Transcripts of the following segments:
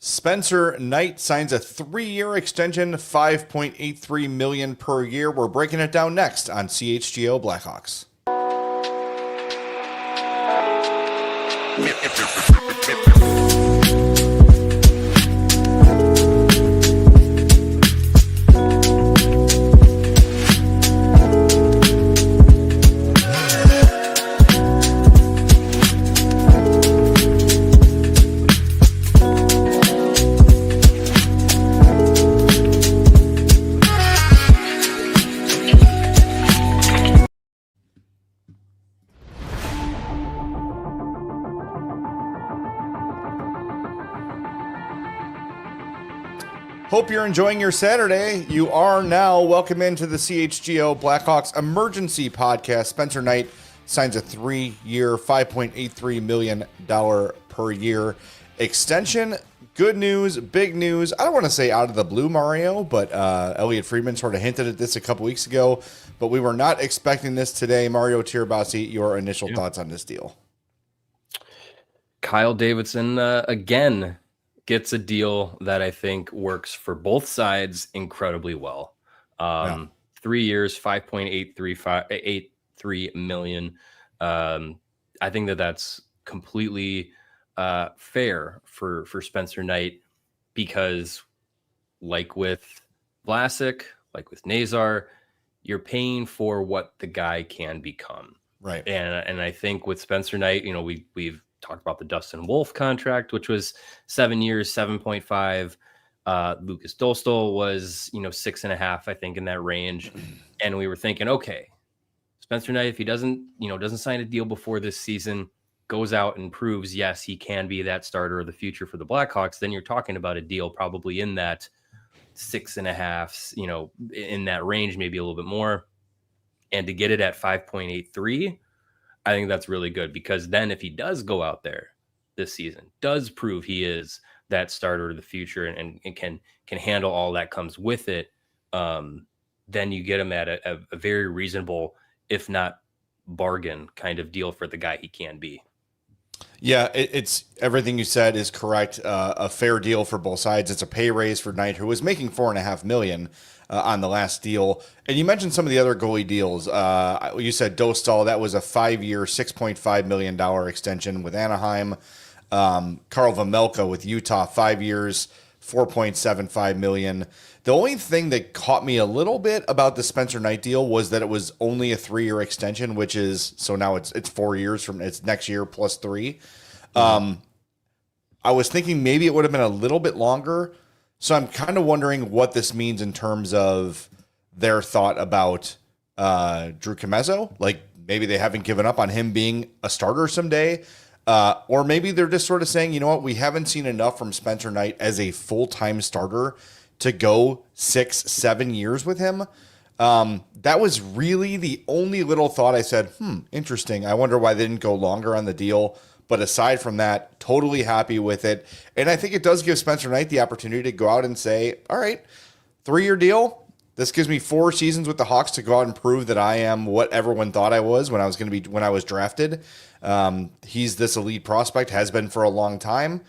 Spencer Knight signs a 3-year extension, $5.83 million per year. We're breaking it down next on CHGO Blackhawks. Hope you're enjoying your Saturday. You are now. Welcome into the CHGO Blackhawks Emergency Podcast. Spencer Knight signs a 3-year, $5.83 million per year extension. Good news, big news. I don't want to say out of the blue, Mario, but Elliotte Friedman sort of hinted at this a couple weeks ago, but we were not expecting this today. Mario Tirabassi, your initial thoughts on this deal? Kyle Davidson, again, gets a deal that I think works for both sides incredibly well. 3 years, $5.83 million. I think that's completely fair for Spencer Knight, because like with Vlasic, like with Nazar, you're paying for what the guy can become. Right. And I think with Spencer Knight, we've talked about the Dustin Wolf contract, which was 7 years, 7.5. Lucas Dostal was, 6.5, I think, in that range. And we were thinking, okay, Spencer Knight, if he doesn't sign a deal before this season, goes out and proves, yes, he can be that starter of the future for the Blackhawks, then you're talking about a deal probably in that 6.5, in that range, maybe a little bit more. And to get it at 5.83, I think that's really good, because then if he does go out there this season, does prove he is that starter of the future and can handle all that comes with it, then you get him at a very reasonable, if not bargain kind of deal for the guy he can be. Yeah, it's everything you said is correct. A fair deal for both sides. It's a pay raise for Knight, who was making $4.5 million on the last deal. And you mentioned some of the other goalie deals. You said Dostal, that was a 5-year, $6.5 million extension with Anaheim. Karl Vejmelka with Utah, 5 years, $4.75 million. The only thing that caught me a little bit about the Spencer Knight deal was that it was only a 3-year extension, which is, so now it's 4 years from, it's next year plus 3. I was thinking maybe it would have been a little bit longer. So I'm kind of wondering what this means in terms of their thought about Drew Commesso. Like, maybe they haven't given up on him being a starter someday. Or maybe they're just sort of saying, you know what, we haven't seen enough from Spencer Knight as a full-time starter to go 6-7 years with him. That was really the only little thought I said, interesting. I wonder why they didn't go longer on the deal. But aside from that, totally happy with it. And I think it does give Spencer Knight the opportunity to go out and say, all right, 3-year deal. This gives me 4 seasons with the Hawks to go out and prove that I am what everyone thought I was when I was drafted. He's this elite prospect, has been for a long time,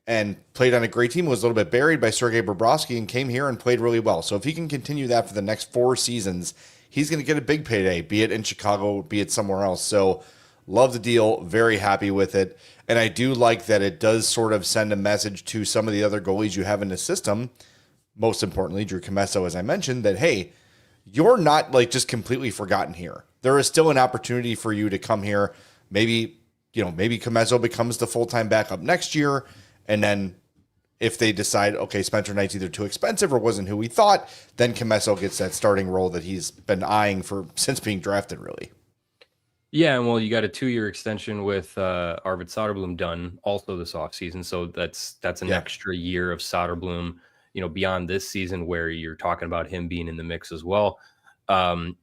and played on a great team, was a little bit buried by Sergei Bobrovsky, and came here and played really well. So if he can continue that for the next 4 seasons, he's going to get a big payday, be it in Chicago, be it somewhere else. So love the deal, very happy with it. And I do like that it does sort of send a message to some of the other goalies you have in the system, most importantly, Drew Commesso, as I mentioned, that, hey, you're not like just completely forgotten here. There is still an opportunity for you to come here. Maybe Commesso becomes the full-time backup next year. And then if they decide, okay, Spencer Knight's either too expensive or wasn't who we thought, then Commesso gets that starting role that he's been eyeing since being drafted, really. Yeah, and well, you got a 2-year extension with Arvid Söderblom done also this offseason. So that's an extra year of Söderblom, beyond this season, where you're talking about him being in the mix as well. And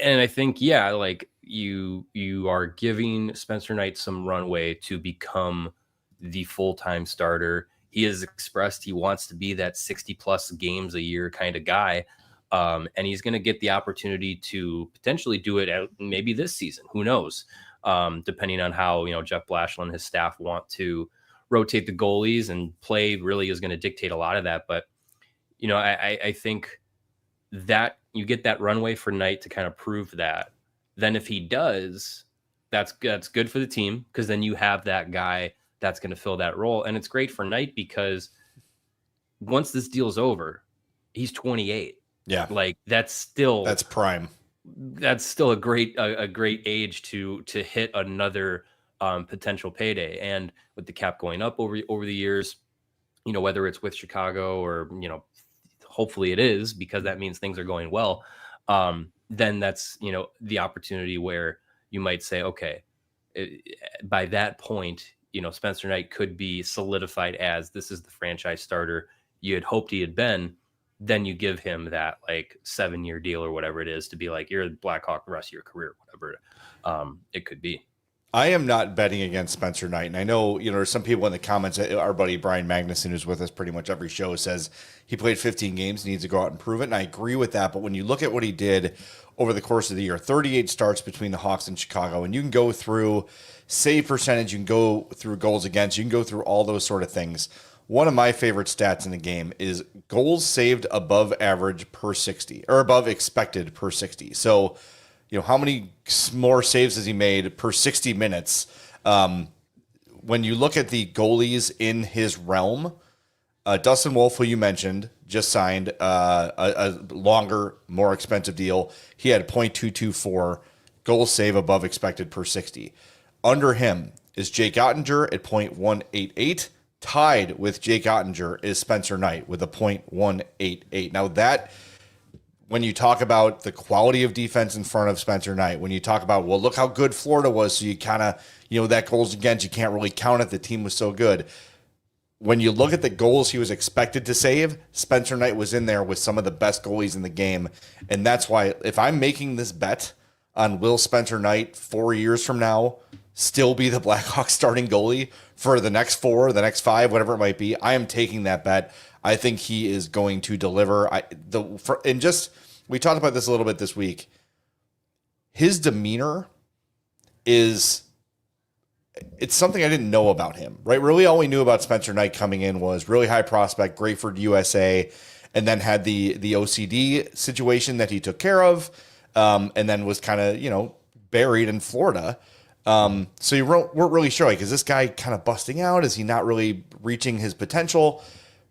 I think, like you are giving Spencer Knight some runway to become the full-time starter. He has expressed he wants to be that 60+ games a year kind of guy. And he's going to get the opportunity to potentially do it at maybe this season. Who knows? Depending on how, Jeff Blashill and his staff want to rotate the goalies, and play really is going to dictate a lot of that. But, I think that you get that runway for Knight to kind of prove that. Then if he does, that's good for the team, because then you have that guy that's going to fill that role. And it's great for Knight because once this deal's over, he's 28. Yeah. Like that's prime. That's still a great age to hit another potential payday. And with the cap going up over the years, whether it's with Chicago or, hopefully it is, because that means things are going well. Then that's, the opportunity where you might say, okay, by that point, Spencer Knight could be solidified as this is the franchise starter you had hoped he had been. Then you give him that like 7-year deal or whatever it is to be like, you're a Blackhawk the rest of your career, whatever it could be. I am not betting against Spencer Knight. And I know, there's some people in the comments, our buddy Brian Magnuson, who's with us pretty much every show, says he played 15 games, needs to go out and prove it. And I agree with that. But when you look at what he did over the course of the year, 38 starts between the Hawks and Chicago, and you can go through save percentage, you can go through goals against, you can go through all those sort of things. One of my favorite stats in the game is goals saved above average per 60, or above expected per 60. So, how many more saves has he made per 60 minutes? When you look at the goalies in his realm, Dustin Wolf, who you mentioned, just signed a longer, more expensive deal. He had .224 goals save above expected per 60. Under him is Jake Ottinger at .188. Tied with Jake Ottinger is Spencer Knight with a .188. Now that, when you talk about the quality of defense in front of Spencer Knight, when you talk about, well, look how good Florida was, so you kind of, that goals against, you can't really count it. The team was so good. When you look at the goals he was expected to save, Spencer Knight was in there with some of the best goalies in the game. And that's why if I'm making this bet on will Spencer Knight 4 years from now still be the Blackhawks starting goalie for the next 4, the next 5, whatever it might be, I am taking that bet. I think he is going to deliver. We talked about this a little bit this week. His demeanor it's something I didn't know about him, right? Really, all we knew about Spencer Knight coming in was really high prospect, great for USA, and then had the OCD situation that he took care of, and then was kind of, buried in Florida. So you weren't really sure, like, is this guy kind of busting out? Is he not really reaching his potential?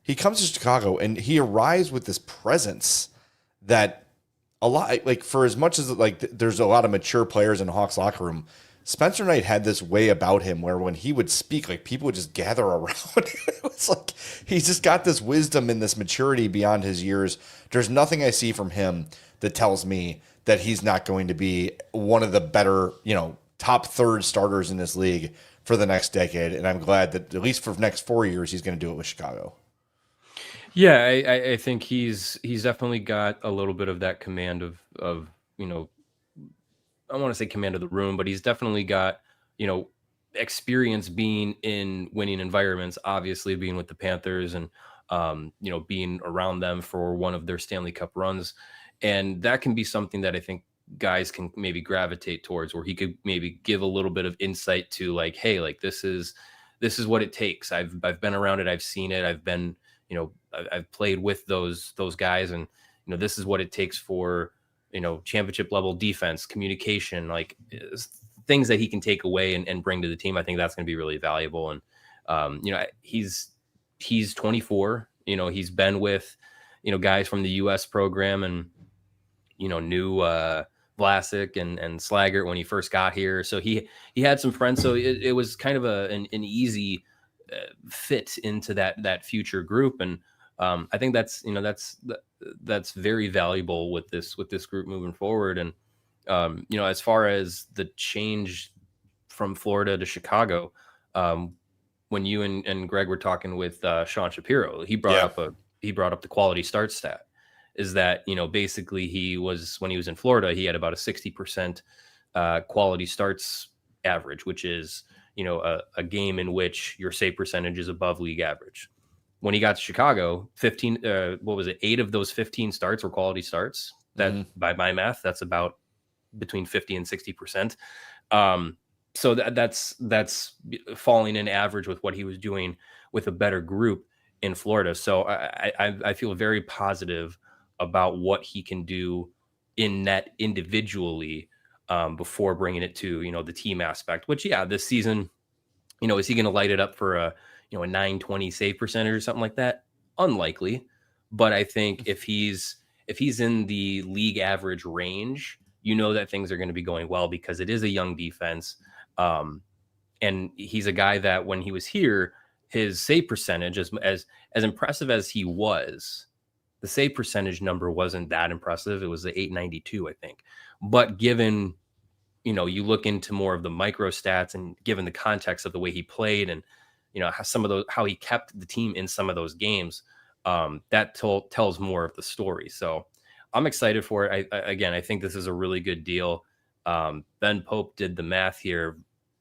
He comes to Chicago and he arrives with this presence that a lot, like, for as much as like there's a lot of mature players in the Hawks locker room, Spencer Knight had this way about him where when he would speak, like, people would just gather around. It was like he's just got this wisdom and this maturity beyond his years. There's nothing I see from him that tells me that he's not going to be one of the better, top third starters in this league for the next decade. And I'm glad that at least for the next 4 years, he's going to do it with Chicago. Yeah, I think he's definitely got a little bit of that command of I want to say command of the room, but he's definitely got, experience being in winning environments, obviously being with the Panthers and, being around them for one of their Stanley Cup runs. And that can be something that I think guys can maybe gravitate towards, where he could maybe give a little bit of insight to, like, hey, like, this is what it takes. I've been around it. I've seen it. I've been, I've played with those guys, and, this is what it takes for, championship level defense, communication, like things that he can take away and bring to the team. I think that's going to be really valuable. And, he's 24, he's been with, guys from the US program, and, knew Vlasic and Slaggert when he first got here. So he had some friends. So it was kind of an easy fit into that future group. And I think that's very valuable with this group moving forward. And, as far as the change from Florida to Chicago, when you and Greg were talking with Sean Shapiro, he brought up the quality start stat. Is that, basically when he was in Florida, he had about a 60% quality starts average, which is, a game in which your save percentage is above league average. When he got to Chicago, 8 of those 15 starts were quality starts. That by my math, that's about between 50 and 60%. So that's falling in average with what he was doing with a better group in Florida. So I feel very positive about what he can do in net individually, before bringing it to, the team aspect, which, yeah, this season, is he going to light it up for a 920 save percentage or something like that? Unlikely. But I think if he's in the league average range, that things are going to be going well, because it is a young defense. And he's a guy that when he was here, his save percentage, as impressive as he was, the save percentage number wasn't that impressive. It was the 892, I think. But given, you look into more of the micro stats, and given the context of the way he played, and, how he kept the team in some of those games, that tells more of the story. So I'm excited for it. I think this is a really good deal. Ben Pope did the math here.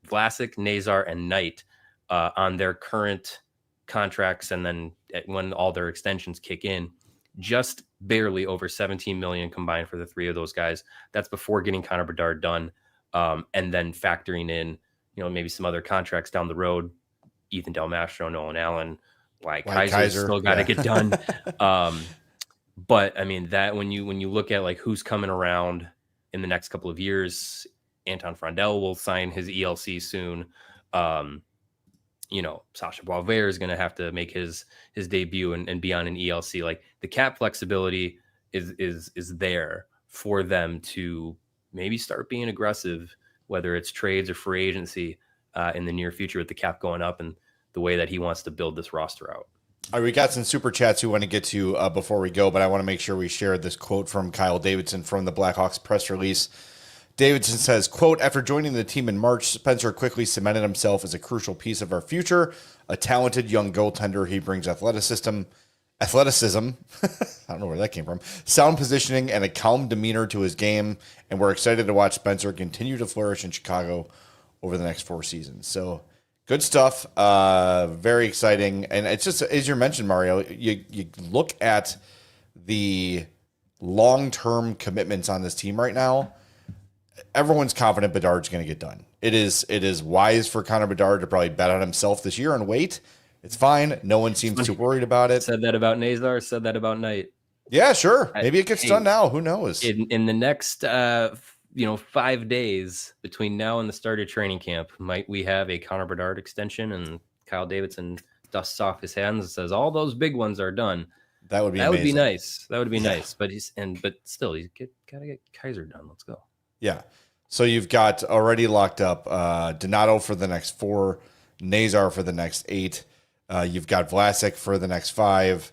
Vlasic, Nazar, and Knight, on their current contracts, and then when all their extensions kick in, just barely over 17 million combined for the three of those guys. That's before getting Connor Bedard done, and then factoring in, maybe some other contracts down the road. Ethan Del Mastro, Nolan Allen, Kaiser still got to get done. But I mean, that when you look at like who's coming around in the next couple of years, Anton Frondell will sign his ELC soon. Sasha Boisvert is going to have to make his debut and be on an ELC. Like, the cap flexibility is there for them to maybe start being aggressive, whether it's trades or free agency, in the near future, with the cap going up and the way that he wants to build this roster out. All right, we got some super chats we want to get to before we go, but I want to make sure we share this quote from Kyle Davidson from the Blackhawks press release. Davidson says, quote, "After joining the team in March, Spencer quickly cemented himself as a crucial piece of our future. A talented young goaltender, he brings athleticism, I don't know where that came from, sound positioning, and a calm demeanor to his game, and we're excited to watch Spencer continue to flourish in Chicago over the next 4 seasons." So good stuff. Very exciting. And it's just, as you mentioned, Mario, you look at the long-term commitments on this team right now. Everyone's confident Bedard's going to get done. It is wise for Connor Bedard to probably bet on himself this year and wait. It's fine. No one seems too worried about it. Said that about Nazar. Said that about Knight. Yeah, sure. Maybe it gets done now. Who knows? In the next 5 days between now and the start of training camp, might we have a Connor Bedard extension, and Kyle Davidson dusts off his hands and says all those big ones are done? That would be nice. That would be nice. But still, he's gotta get Kaiser done. Let's go. Yeah. So you've got already locked up Donato for the next 4, Nazar for the next 8. You've got Vlasic for the next 5.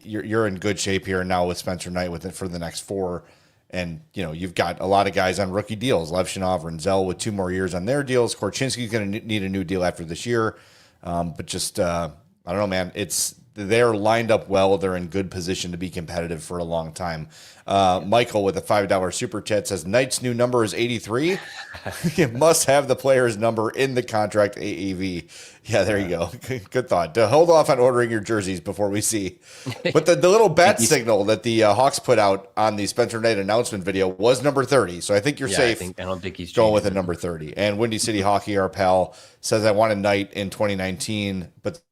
You're in good shape here now with Spencer Knight with it for the next 4. And, you've got a lot of guys on rookie deals. Levshinov, Renzel with 2 more years on their deals. Korchinski's going to need a new deal after this year. But just, I don't know, man. They're lined up well. They're in good position to be competitive for a long time. Michael with a $5 super chat says, Knight's new number is 83. You must have the player's number in the contract AAV. Yeah, there you go. Good thought. To hold off on ordering your jerseys before we see. But the little bet signal that the Hawks put out on the Spencer Knight announcement video was number 30. So I think you're safe. I don't think he's going with a number 30. And Windy City Hockey, our pal, says, I wanted Knight in 2019, but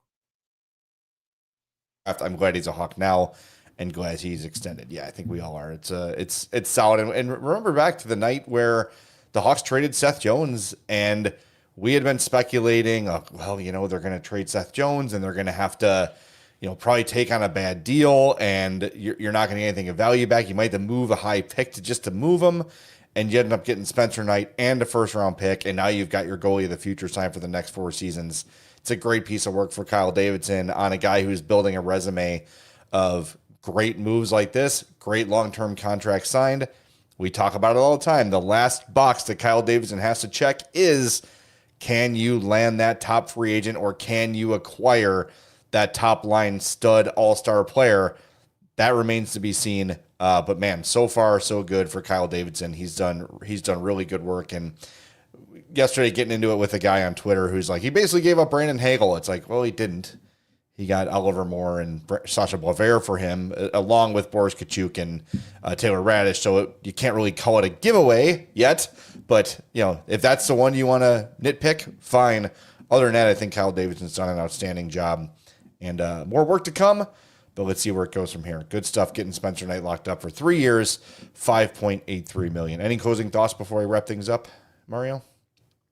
I'm glad he's a Hawk now and glad he's extended. Yeah, I think we all are. It's solid. And remember back to the night where the Hawks traded Seth Jones, and we had been speculating, they're going to trade Seth Jones and they're going to have to, probably take on a bad deal, and you're not going to get anything of value back. You might have to move a high pick just to move him, and you end up getting Spencer Knight and a first-round pick, and now you've got your goalie of the future signed for the next 4 seasons. It's a great piece of work for Kyle Davidson on a guy who's building a resume of great moves like this, great long-term contract signed. We talk about it all the time. The last box that Kyle Davidson has to check is, can you land that top free agent, or can you acquire that top-line stud all-star player? That remains to be seen. But man, so far so good for Kyle Davidson. He's done really good work. And yesterday, getting into it with a guy on Twitter who's like, he basically gave up Brandon Hagel. It's like, well, he didn't. He got Oliver Moore and Sasha Blaver for him, along with Boris Kachuk and Taylor Radish. So you can't really call it a giveaway yet. But, if that's the one you want to nitpick, fine. Other than that, I think Kyle Davidson's done an outstanding job. And more work to come. But let's see where it goes from here. Good stuff getting Spencer Knight locked up for 3 years, $5.83 million. Any closing thoughts before we wrap things up, Mario?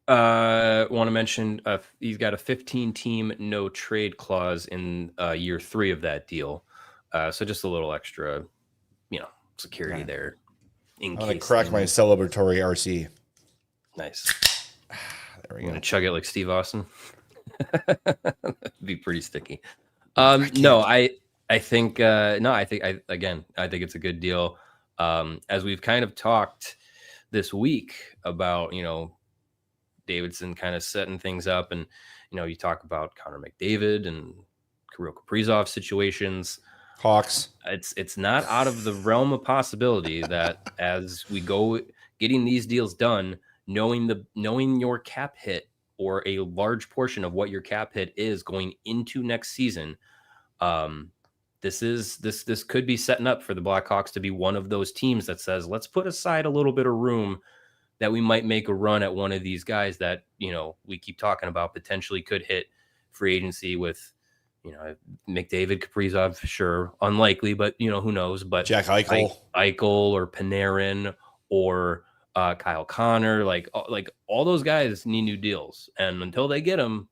Want to mention he's got a 15-team no trade clause in year 3 of that deal. So just a little extra, security there. I'm going to crack my celebratory RC. Nice. There we go. I'm going to chug it like Steve Austin. That'd be pretty sticky. I think it's a good deal. As we've kind of talked this week about, Davidson kind of setting things up, and you talk about Connor McDavid and Kirill Kaprizov situations. Hawks. It's not out of the realm of possibility that as we go getting these deals done, knowing your cap hit or a large portion of what your cap hit is going into next season, this could be setting up for the Blackhawks to be one of those teams that says, let's put aside a little bit of room that we might make a run at one of these guys that, we keep talking about potentially could hit free agency with, McDavid, Kaprizov, sure, unlikely, but who knows? But Jack Eichel or Panarin or Kyle Connor, like all those guys need new deals, and until they get them,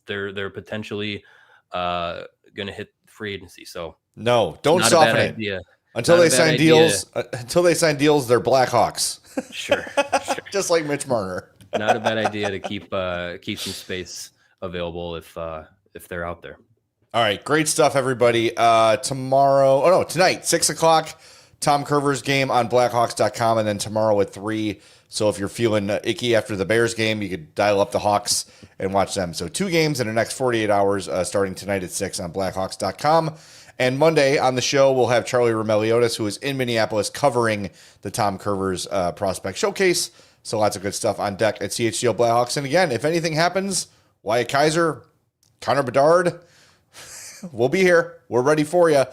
they're potentially going to hit free agency. So no, don't soften it. Idea. Until they sign deals, they're Blackhawks. Sure. Just like Mitch Marner. Not a bad idea to keep some space available if they're out there. All right, great stuff, everybody. Tonight, 6:00, Tom Curver's game on Blackhawks.com, and then tomorrow at 3. So if you're feeling icky after the Bears game, you could dial up the Hawks and watch them. So 2 games in the next 48 hours, starting tonight at 6 on Blackhawks.com. And Monday on the show, we'll have Charlie Romeliotis, who is in Minneapolis covering the Tom Curver's Prospect Showcase. So lots of good stuff on deck at CHGO Blackhawks. And again, if anything happens, Wyatt Kaiser, Connor Bedard, we'll be here. We're ready for you.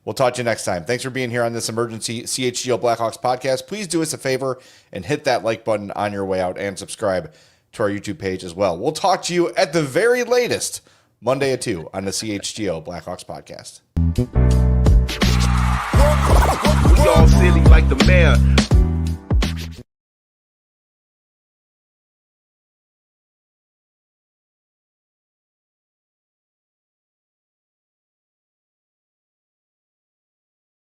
We'll talk to you next time. Thanks for being here on this emergency CHGO Blackhawks podcast. Please do us a favor and hit that like button on your way out and subscribe to our YouTube page as well. We'll talk to you at the very latest Monday at 2 on the CHGO Blackhawks podcast. We all silly like the mayor.